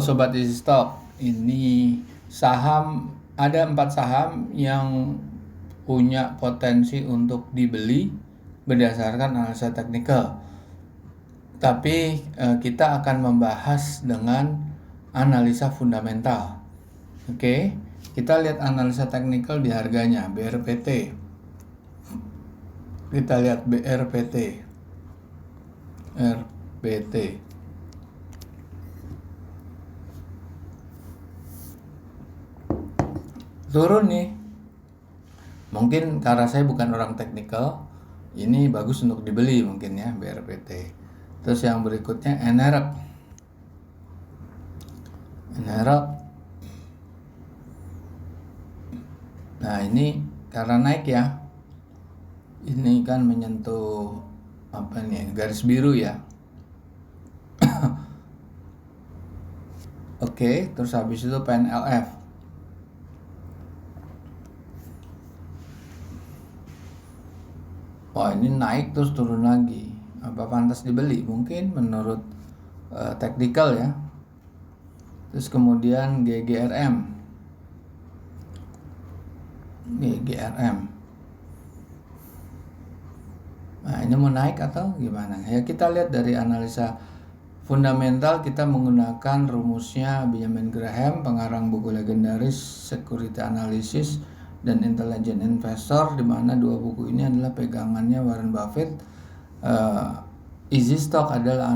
Sobat Easy Stock, ini ada 4 saham yang punya potensi untuk dibeli berdasarkan analisa teknikal. Tapi kita akan membahas dengan analisa fundamental. Oke, kita lihat analisa teknikal di harganya, BRPT. Kita lihat BRPT. RPT. Turun nih. Mungkin karena saya bukan orang teknikal, ini bagus untuk dibeli mungkin ya BRPT. Terus yang berikutnya NREP. Nah, ini karena naik ya. Ini kan menyentuh garis biru ya. Oke, terus habis itu PNLF. Wah, ini naik terus turun lagi. Apa pantas dibeli? Mungkin menurut teknikal ya. Terus kemudian GGRM. Nah, ini mau naik atau gimana? Ya, kita lihat dari analisa fundamental, kita menggunakan rumusnya Benjamin Graham, pengarang buku legendaris Security Analysis dan Intelligent Investor, di mana dua buku ini adalah pegangannya Warren Buffett. Easy Stock adalah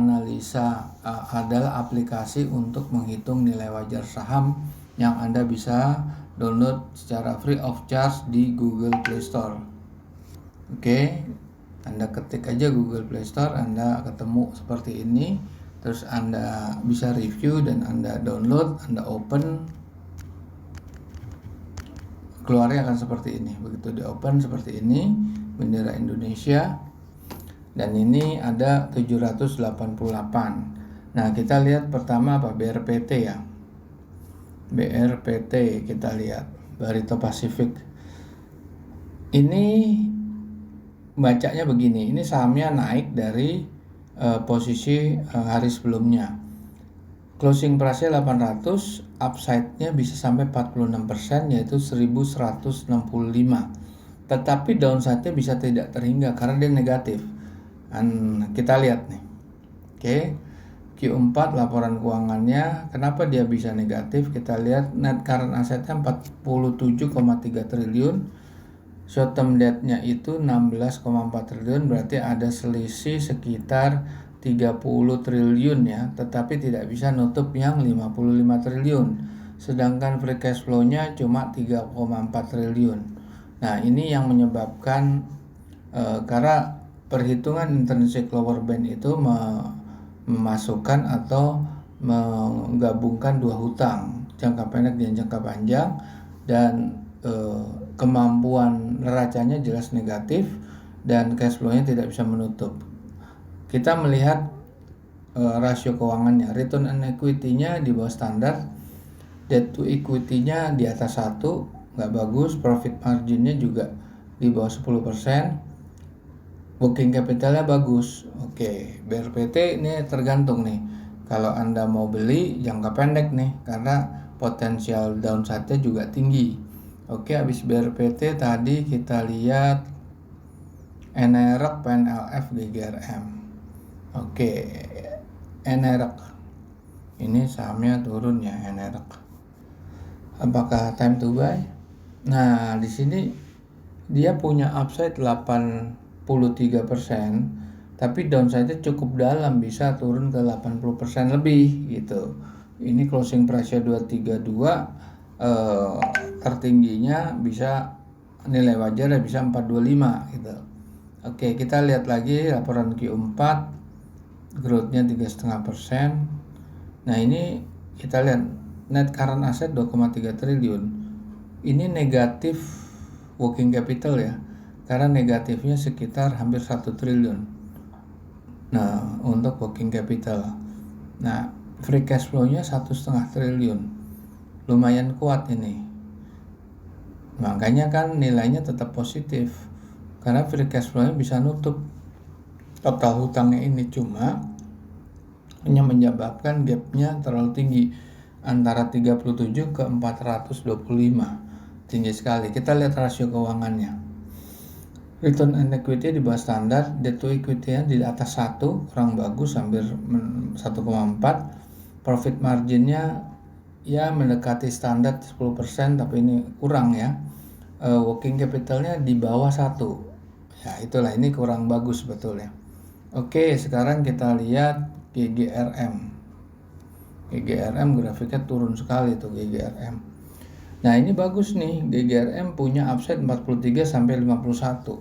adalah aplikasi untuk menghitung nilai wajar saham yang Anda bisa download secara free of charge di Google Play Store. Oke, Anda ketik aja Google Play Store, Anda ketemu seperti ini, terus Anda bisa review dan Anda download, Anda open, keluarnya akan seperti ini. Begitu di open seperti ini, bendera Indonesia, dan ini ada 788. Nah, kita lihat pertama apa? BRPT ya. BRPT kita lihat, Barito Pacific. Ini bacanya begini, ini sahamnya naik dari posisi hari sebelumnya. Closing price-nya 800, upside-nya bisa sampai 46%, yaitu 1165. Tetapi downside-nya bisa tidak terhingga karena dia negatif. Kita lihat nih. Oke. Q4 laporan keuangannya, kenapa dia bisa negatif? Kita lihat net current asset-nya 47,3 triliun. Short term debt-nya itu 16,4 triliun, berarti ada selisih sekitar 30 triliun ya, tetapi tidak bisa nutup yang 55 triliun. Sedangkan free cash flow-nya cuma 3,4 triliun. Nah, ini yang menyebabkan karena perhitungan intrinsic lower band itu memasukkan atau menggabungkan dua hutang, jangka pendek dan jangka panjang, dan kemampuan neracanya jelas negatif dan cash flow-nya tidak bisa menutup. Kita melihat rasio keuangannya, return on equity-nya di bawah standar, debt to equity-nya di atas 1, nggak bagus, profit margin-nya juga di bawah 10%, working capital-nya bagus. Oke, BRPT ini tergantung nih. Kalau Anda mau beli jangka pendek nih, karena potensial downside-nya juga tinggi. Oke, habis BRPT tadi kita lihat NREP, PNLF, GGRM. Oke, NREP. Ini sahamnya turun ya, NREP. Apakah time to buy? Nah, di sini dia punya upside 83%, tapi downside-nya cukup dalam, bisa turun ke 80% lebih gitu. Ini closing price-nya 232, tertingginya bisa nilai wajarnya bisa 425 gitu. Oke, kita lihat lagi laporan Q4, growth-nya 3,5%. Nah, ini kita lihat net current asset 2,3 triliun. Ini negatif working capital ya, karena negatifnya sekitar hampir 1 triliun. Nah, untuk working capital. Nah, free cash flow-nya 1,5 triliun. Lumayan kuat ini. Makanya kan nilainya tetap positif, karena free cash flow-nya bisa nutup total hutangnya ini, cuma hanya menyebabkan gap-nya terlalu tinggi. antara 37 ke 425. Tinggi sekali. Kita lihat rasio keuangannya. Return on equity di bawah standar, debt to equity-nya di atas 1, kurang bagus, hampir 1,4. Profit marginnya ya mendekati standar 10%, tapi ini kurang ya. Working capitalnya di bawah 1. Ya itulah, ini kurang bagus sebetulnya. Oke, sekarang kita lihat GGRM. GGRM grafiknya turun sekali tuh GGRM. Nah ini bagus nih, GGRM punya upside 43 sampai 51.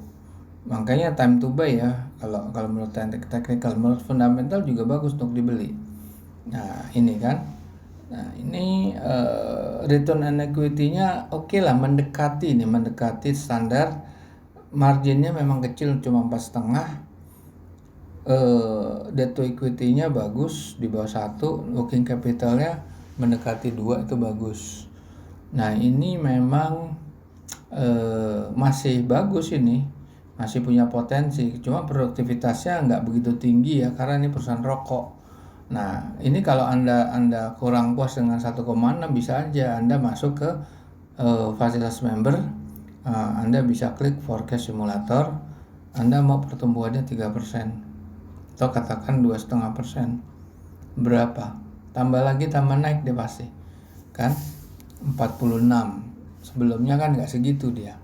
Makanya time to buy ya. Kalau menurut technical, menurut fundamental juga bagus untuk dibeli. Nah ini kan. Nah ini return on equity-nya oke lah, mendekati standar. Marginnya memang kecil, cuma 4,5. Debt to equity-nya bagus di bawah 1, working capital-nya mendekati 2, itu bagus. Nah ini memang masih bagus, ini masih punya potensi, cuma produktivitasnya nggak begitu tinggi ya, karena ini perusahaan rokok. Nah ini kalau anda kurang puas dengan 1,6, bisa aja Anda masuk ke fasilitas member. Anda bisa klik forecast simulator. Anda mau pertumbuhannya 3%, atau katakan 2,5%. Berapa? Tambah lagi, tambah naik deh pasti. Kan? 46. Sebelumnya kan nggak segitu dia.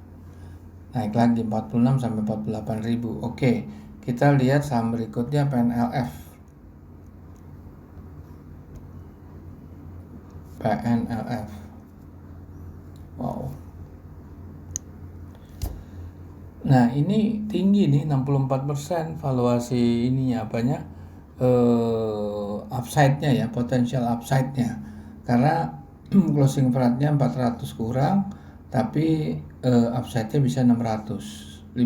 Naik lagi 46 sampai 48 ribu. Oke, kita lihat saham berikutnya, PNLF. PNLF. Wow. Nah ini tinggi nih, 64% valuasi ininya, apanya, upside-nya ya, potensial upside-nya. Karena closing price-nya 400 kurang, tapi upside-nya bisa 650.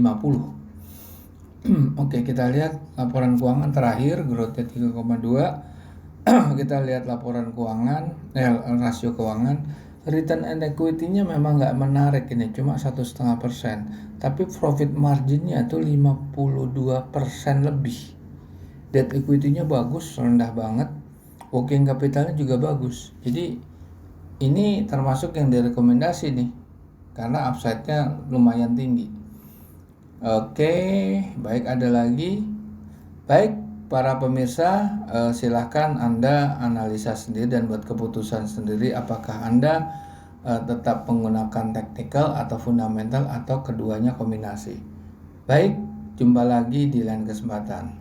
Oke, kita lihat laporan keuangan terakhir, growth-nya 3,2. Kita lihat laporan keuangan, rasio keuangan. Return on equity-nya memang nggak menarik ini, cuma 1,5%. Tapi profit marginnya tuh 52% lebih. Debt equity-nya bagus, rendah banget. Working capitalnya juga bagus. Jadi ini termasuk yang direkomendasi nih, karena upside-nya lumayan tinggi. Oke, baik, ada lagi. Baik, para pemirsa, silahkan Anda analisa sendiri dan buat keputusan sendiri apakah Anda tetap menggunakan technical atau fundamental atau keduanya kombinasi. Baik, jumpa lagi di lain kesempatan.